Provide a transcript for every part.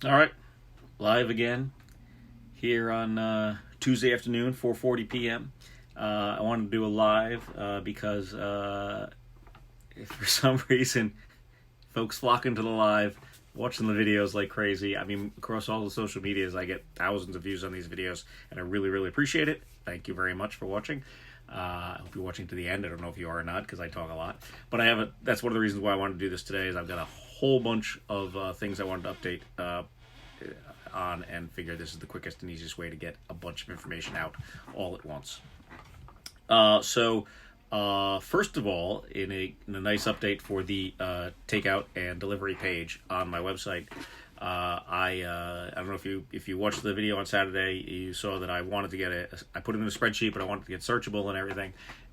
All right, live again here on Tuesday afternoon, 4:40 p.m. I wanted to do a live because if for some reason folks flock into the live, watching the videos like crazy. I mean, across all the social medias, I get thousands of views on these videos, and I really, really appreciate it. Thank you very much for watching. I hope you're watching to the end. I don't know if you are or not because I talk a lot, but I have a. That's one of the reasons why I wanted to do this today. Is I've got a whole bunch of things I wanted to update on, and figure this is the quickest and easiest way to get a bunch of information out all at once. First of all, in a nice update for the takeout and delivery page on my website, I don't know if you watched the video on Saturday, you saw that I wanted to get I put it in a spreadsheet, but I wanted to get searchable and everything,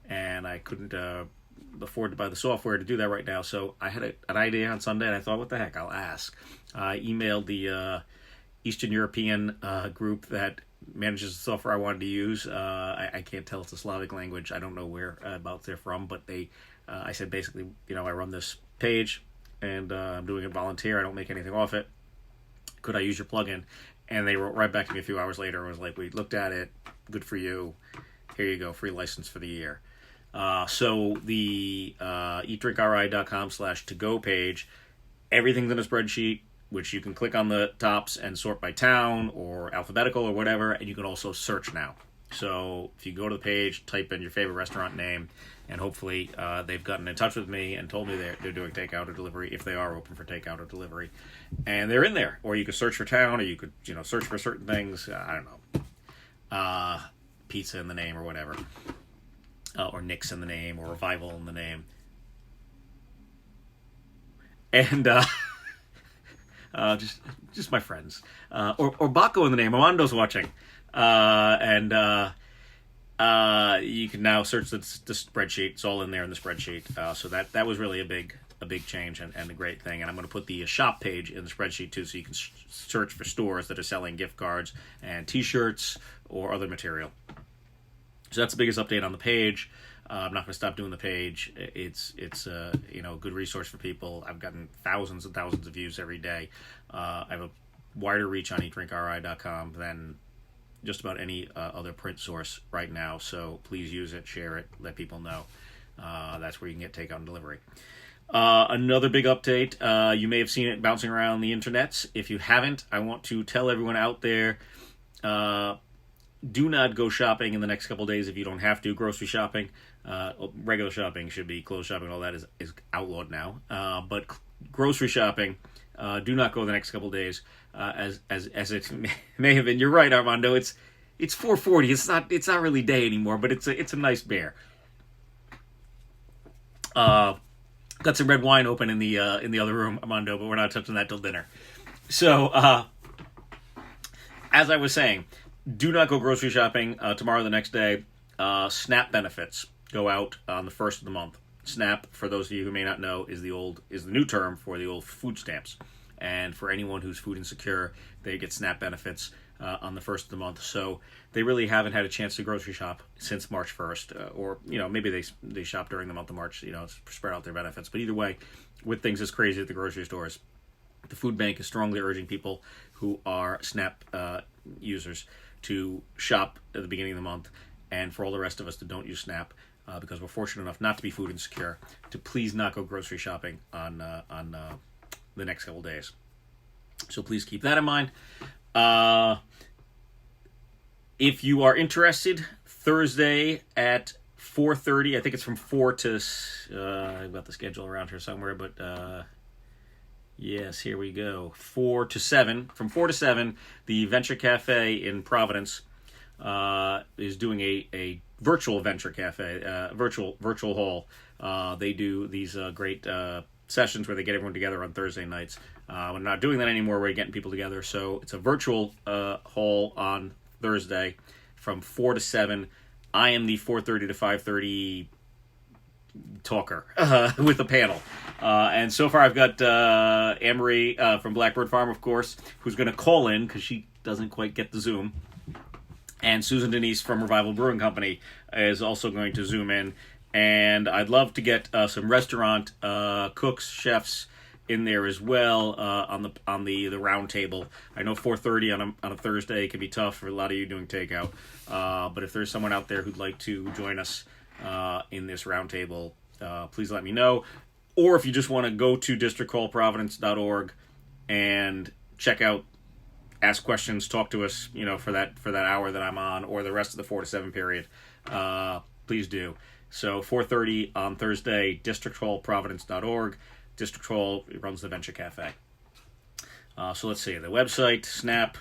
and I couldn't afford to buy the software to do that right now. So I had an idea on Sunday, and I thought, what the heck, I'll ask. I emailed the Eastern European group that manages the software I wanted to use. I can't tell it's a Slavic language. I don't know whereabouts they're from, but I said basically, I run this page and I'm doing it volunteer. I don't make anything off it. Could I use your plugin? And they wrote right back to me a few hours later and was like, we looked at it. Good for you. Here you go. Free license for the year. So the eatdrinkri.com/to-go page, everything's in a spreadsheet, which you can click on the tops and sort by town or alphabetical or whatever, and you can also search now. So if you go to the page, type in your favorite restaurant name, and hopefully they've gotten in touch with me and told me they're doing takeout or delivery, if they are open for takeout or delivery, and they're in there. Or you could search for town, or you could search for certain things. I don't know, pizza in the name or whatever, or Nick's in the name, or Revival in the name, and just my friends, or Baco in the name. Armando's watching, and you can now search the spreadsheet. It's all in there in the spreadsheet. So that was really a big change and a great thing. And I'm going to put the shop page in the spreadsheet too, so you can search for stores that are selling gift cards and T-shirts or other material. So that's the biggest update on the page. I'm not going to stop doing the page. It's a good resource for people. I've gotten thousands and thousands of views every day. I have a wider reach on eatdrinkri.com than just about any other print source right now. So please use it, share it, let people know. That's where you can get takeout and delivery. Another big update. You may have seen it bouncing around the internets. If you haven't, I want to tell everyone out there, do not go shopping in the next couple of days if you don't have to. Grocery shopping, regular shopping should be clothes shopping. All that is outlawed now. But grocery shopping, do not go the next couple of days. As it may have been. You're right, Armando. It's 4:40. It's not really day anymore, but it's a nice bear. Got some red wine open in the other room, Armando, but we're not touching that till dinner. So as I was saying, do not go grocery shopping tomorrow or the next day. SNAP benefits go out on the 1st of the month. SNAP, for those of you who may not know, is the new term for the old food stamps. And for anyone who's food insecure, they get SNAP benefits on the 1st of the month. So they really haven't had a chance to grocery shop since March 1st. Or maybe they shop during the month of March, spread out their benefits. But either way, with things as crazy at the grocery stores, the food bank is strongly urging people who are SNAP users to shop at the beginning of the month, and for all the rest of us that don't use SNAP, because we're fortunate enough not to be food insecure, to please not go grocery shopping on the next couple days. So please keep that in mind. If you are interested, Thursday at 4:30, I think it's from 4 to, I've got the schedule around here somewhere, but yes, here we go. 4 to 7. From 4 to 7, the Venture Cafe in Providence is doing a virtual Venture Cafe, virtual hall. They do these great sessions where they get everyone together on Thursday nights. We're not doing that anymore. We're getting people together. So it's a virtual hall on Thursday from 4 to 7. I am the 4:30 to 5:30 talker with a panel. And so far I've got Anne-Marie from Blackbird Farm, of course, who's going to call in because she doesn't quite get the Zoom. And Susan Denise from Revival Brewing Company is also going to Zoom in. And I'd love to get some restaurant cooks, chefs in there as well on the round table. I know 4:30 on a Thursday can be tough for a lot of you doing takeout, but if there's someone out there who'd like to join us in this round table, please let me know. Or if you just want to go to districthallprovidence.org and check out, ask questions, talk to us, for that hour that I'm on, or the rest of the 4 to 7 period, please do. So 4:30 on Thursday, districthallprovidence.org. District Hall runs the Venture Cafe. So let's see, the website, Snap,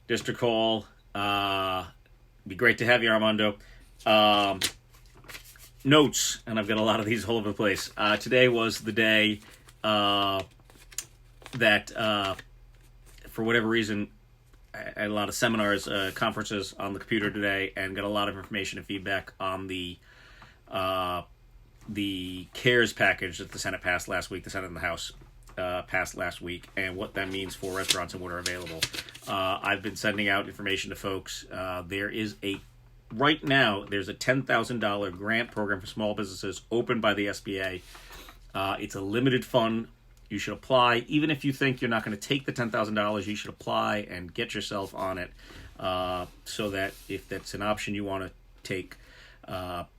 District Hall. Be great to have you, Armando. Notes, and I've got a lot of these all over the place. Today was the day that, for whatever reason, I had a lot of seminars, conferences on the computer today, and got a lot of information and feedback on the CARES package that the Senate passed last week, the Senate and the House passed last week, and what that means for restaurants and what are available. I've been sending out information to folks. Right now, there's a $10,000 grant program for small businesses opened by the SBA. It's a limited fund. You should apply. Even if you think you're not going to take the $10,000, you should apply and get yourself on it, so that if that's an option you want to take,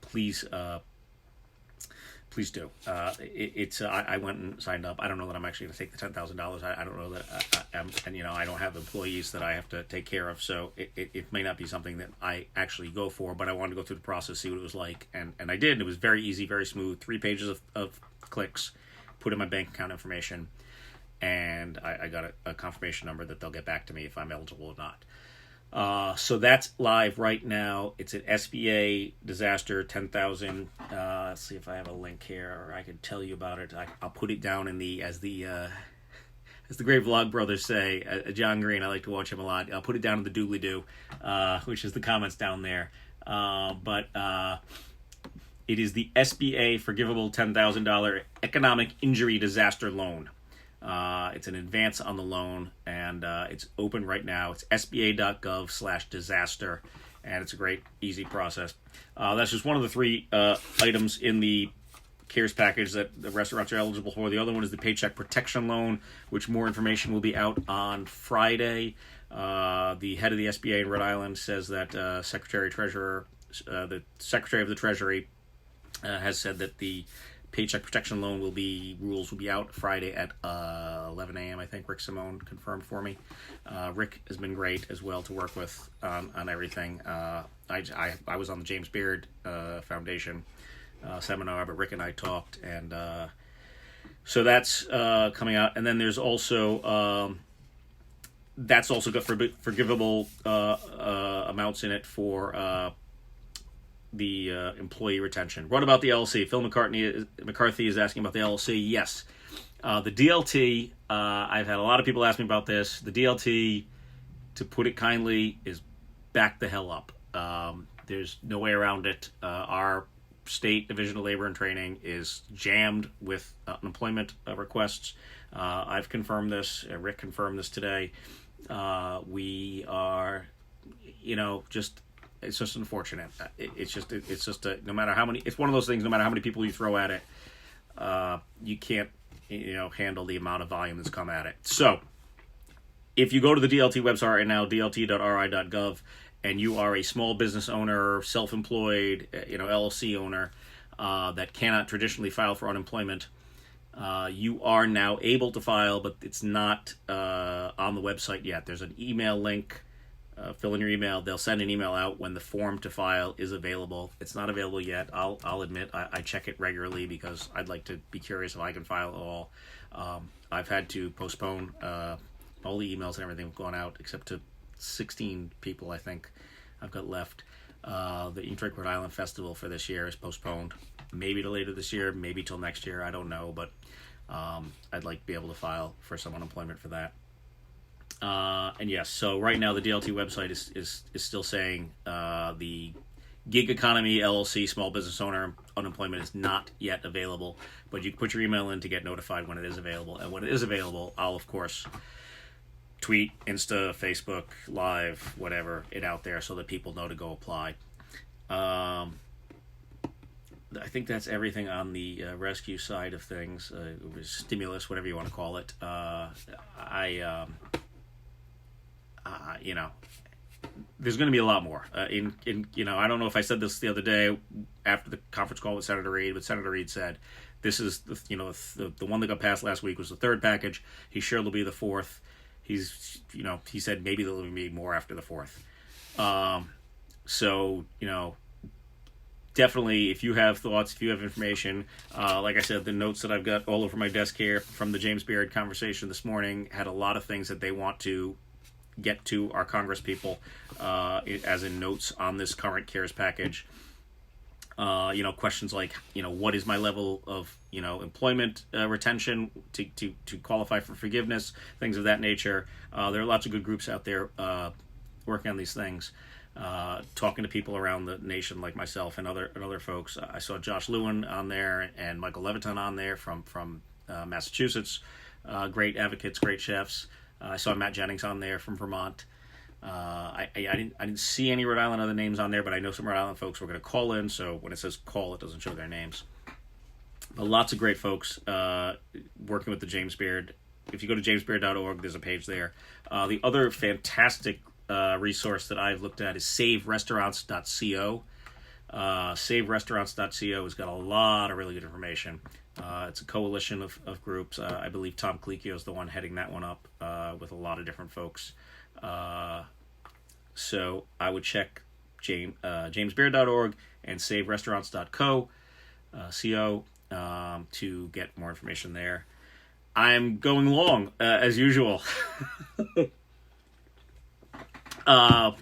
please do. I went and signed up. I don't know that I'm actually going to take the $10,000. I don't know that I don't have employees that I have to take care of, so it may not be something that I actually go for. But I wanted to go through the process, see what it was like, and I did. It was very easy, very smooth. 3 pages of clicks, put in my bank account information, and I got a confirmation number that they'll get back to me if I'm eligible or not. So that's live right now. It's an SBA disaster 10,000. Let's see if I have a link here, or I can tell you about it. I'll put it down in as the great Vlog Brothers say, John Green. I like to watch him a lot. I'll put it down in the doobly doo, which is the comments down there. But it is the SBA forgivable $10,000 economic injury disaster loan. It's an advance on the loan, and it's open right now. It's sba.gov/disaster, and it's a great, easy process. That's just one of the 3 items in the CARES package that the restaurants are eligible for. The other one is the Paycheck Protection Loan, which more information will be out on Friday. The head of the SBA in Rhode Island says that the Secretary of the Treasury has said that the Paycheck Protection Loan rules will be out Friday at 11 a.m. I think Rick Simone confirmed for me. Rick has been great as well to work with on everything. I was on the James Beard Foundation seminar, but Rick and I talked, and so that's coming out. And then there's also that's also got forgivable amounts in it for the employee retention. What about the LLC? Phil McCarthy is asking about the LLC. Yes. The DLT, I've had a lot of people ask me about this. The DLT, to put it kindly, is back the hell up. There's no way around it. Our state Division of Labor and Training is jammed with unemployment requests. I've confirmed this. Rick confirmed this today. We are, it's just unfortunate. It's just no matter how many. It's one of those things. No matter how many people you throw at it, you can't handle the amount of volume that's come at it. So, if you go to the DLT website right now, dlt.ri.gov, and you are a small business owner, self-employed, LLC owner that cannot traditionally file for unemployment, you are now able to file, but it's not on the website yet. There's an email link. Fill in your email. They'll send an email out when the form to file is available. It's not available yet. I'll admit I check it regularly because I'd like to be curious if I can file at all. I've had to postpone all the emails and everything have gone out except to 16 people I think I've got left. The Ink Drink Rhode Island Festival for this year is postponed. Maybe to later this year, maybe till next year. I don't know, but I'd like to be able to file for some unemployment for that. And yes, so right now the DLT website is still saying the gig economy LLC small business owner unemployment is not yet available, but you can put your email in to get notified when it is available. And when it is available, I'll of course tweet, Insta, Facebook, Live, whatever, it out there so that people know to go apply. I think that's everything on the rescue side of things. Stimulus, whatever you want to call it. You know, there's going to be a lot more. In you know, I don't know if I said this the other day after the conference call with Senator Reid, but Senator Reid said this is the one that got passed last week was the third package. He's sure there'll be the fourth. He said maybe there'll be more after the fourth. So definitely, if you have thoughts, if you have information, like I said, the notes that I've got all over my desk here from the James Beard conversation this morning had a lot of things that they want to get to our Congress people, as in notes on this current CARES package. Questions like, what is my level of, employment retention to qualify for forgiveness, things of that nature. There are lots of good groups out there working on these things, talking to people around the nation like myself and other folks. I saw Josh Lewin on there and Michael Leviton on there from Massachusetts. Great advocates, great chefs. I saw Matt Jennings on there from Vermont. I didn't see any Rhode Island other names on there, but I know some Rhode Island folks were going to call in, so when it says call, it doesn't show their names. But lots of great folks working with the James Beard. If you go to jamesbeard.org, there's a page there. The other fantastic resource that I've looked at is saverestaurants.co. Saverestaurants.co has got a lot of really good information. It's a coalition of groups. I believe Tom Colicchio is the one heading that one up with a lot of different folks. So I would check jamesbeard.org and saverestaurants.co to get more information there. I'm going long, as usual. But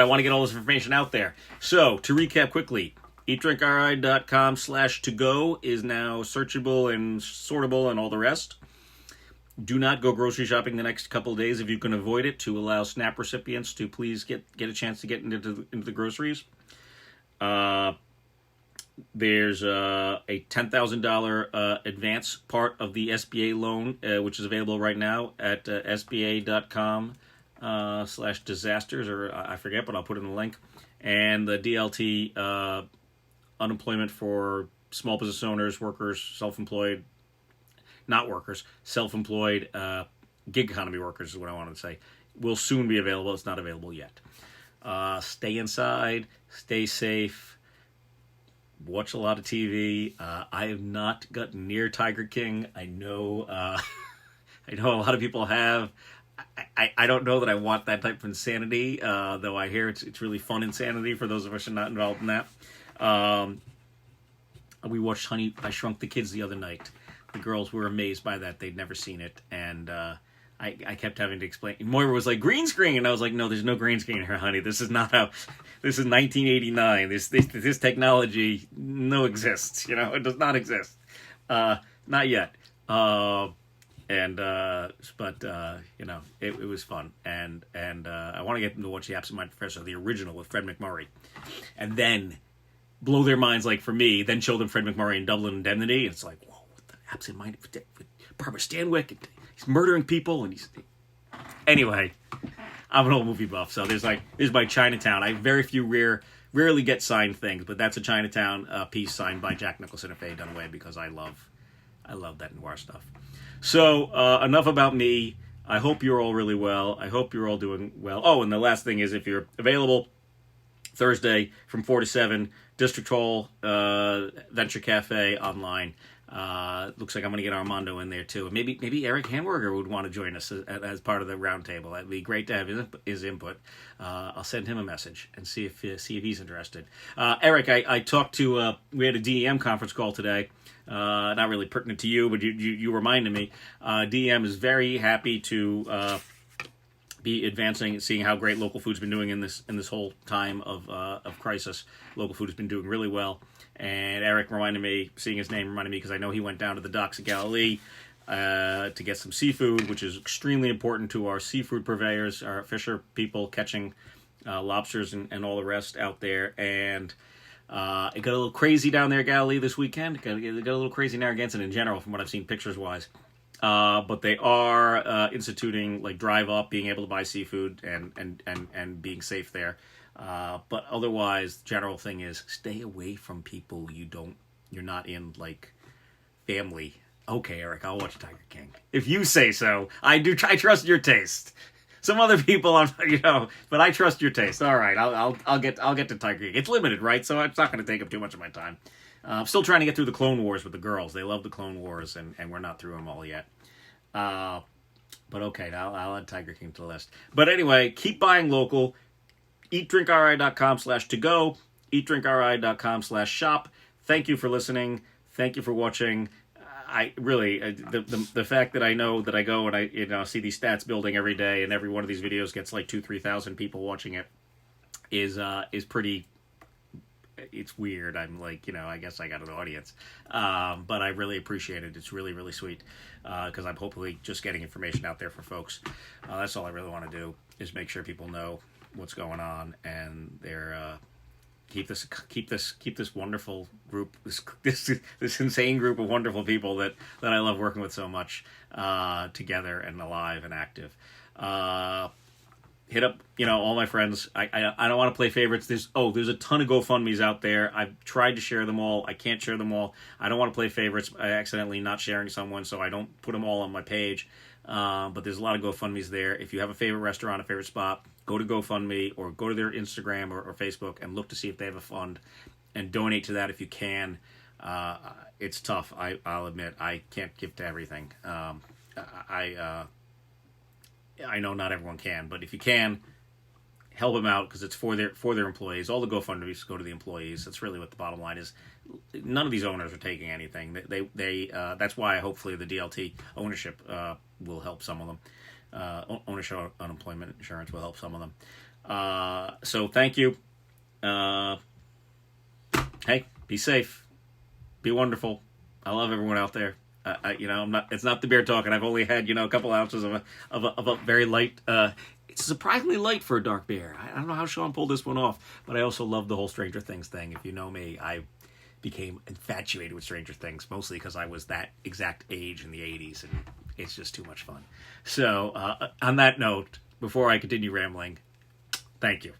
I want to get all this information out there. So, to recap quickly, eatdrinkri.com/to-go is now searchable and sortable and all the rest. Do not go grocery shopping the next couple of days if you can avoid it, to allow SNAP recipients to please get a chance to get into the groceries. There's a $10,000 advance part of the SBA loan, which is available right now at sba.com/disasters, or I forget, but I'll put in the link. And the DLT unemployment for small business owners, workers, self-employed, not workers, self-employed, gig economy workers is what I wanted to say, will soon be available. It's not available yet. Stay inside, stay safe, watch a lot of TV. I have not gotten near Tiger King. I know a lot of people have. I don't know that I want that type of insanity, though I hear it's really fun insanity for those of us who are not involved in that. We watched Honey, I Shrunk the Kids the other night. The girls were amazed by that. They'd never seen it, and I kept having to explain. Moira was like, green screen, and I was like, no, there's no green screen here, honey. This is not how. This is 1989. This technology exists. It does not exist. Not yet. But it was fun, and I want to get them to watch The Absent-Minded Professor, the original with Fred McMurray, and then blow their minds, like for me, then show them Fred McMurray in Dublin Indemnity, and it's like, whoa, what the Absent-Minded with Barbara Stanwyck, and he's murdering people, and he's... Anyway, I'm an old movie buff, so there's my Chinatown. I have very few rarely get signed things, but that's a Chinatown piece signed by Jack Nicholson and Faye Dunaway, because I love that noir stuff. So, enough about me. I hope you're all really well. I hope you're all doing well. Oh, and the last thing is, if you're available, Thursday from 4 to 7, District Hall, Venture Cafe online. Looks like I'm going to get Armando in there, too. Maybe Eric Hanwerger would want to join us as part of the roundtable. That'd be great to have his input. I'll send him a message and see if he's interested. Eric, I talked to... we had a DEM conference call today. Not really pertinent to you, but you reminded me. DEM is very happy to be advancing and seeing how great local food's been doing in this whole time of crisis. Local food has been doing really well, and Eric seeing his name reminded me, because I know he went down to the docks of Galilee to get some seafood, which is extremely important to our seafood purveyors, our fisher people catching lobsters and all the rest out there, and it got a little crazy down there, Galilee, this weekend. It got a little crazy in Narragansett in general, from what I've seen pictures-wise. But they are instituting, like, drive up, being able to buy seafood and being safe there. But otherwise, general thing is stay away from people you're not in like family. Okay, Eric, I'll watch Tiger King if you say so. I trust your taste. Some other people, but I trust your taste. All right, I'll get to Tiger King. It's limited, right? So it's not going to take up too much of my time. I'm still trying to get through the Clone Wars with the girls. They love the Clone Wars, and we're not through them all yet. But okay, I'll add Tiger King to the list. But anyway, keep buying local. EatDrinkRI.com/to-go. EatDrinkRI.com/shop. Thank you for listening. Thank you for watching. I really the fact that I know that I go and I see these stats building every day, and every one of these videos gets like 2,000-3,000 people watching it is pretty. It's weird. I'm like, I guess I got an audience, but I really appreciate it. It's really, really sweet because I'm hopefully just getting information out there for folks. That's all I really want to do is make sure people know what's going on, and they're keep this wonderful group, this insane group of wonderful people that I love working with so much together and alive and active. Hit up all my friends. I don't want to play favorites. There's a ton of GoFundMe's out there. I've tried to share them all. I can't share them all. I don't want to play favorites by accidentally not sharing someone, so I don't put them all on my page. But there's a lot of GoFundMe's there. If you have a favorite restaurant, a favorite spot, go to GoFundMe or go to their Instagram or Facebook and look to see if they have a fund and donate to that if you can. It's tough. I'll admit I can't give to everything. I know not everyone can, but if you can, help them out because it's for their employees. All the GoFundMe's go to the employees. That's really what the bottom line is. None of these owners are taking anything. They that's why hopefully the DLT ownership will help some of them. Ownership unemployment insurance will help some of them. So thank you. Hey, be safe. Be wonderful. I love everyone out there. I'm not. It's not the beer talking. I've only had a couple ounces of a very light. It's surprisingly light for a dark beer. I don't know how Sean pulled this one off, but I also love the whole Stranger Things thing. If you know me, I became infatuated with Stranger Things mostly because I was that exact age in the '80s, and it's just too much fun. So on that note, before I continue rambling, thank you.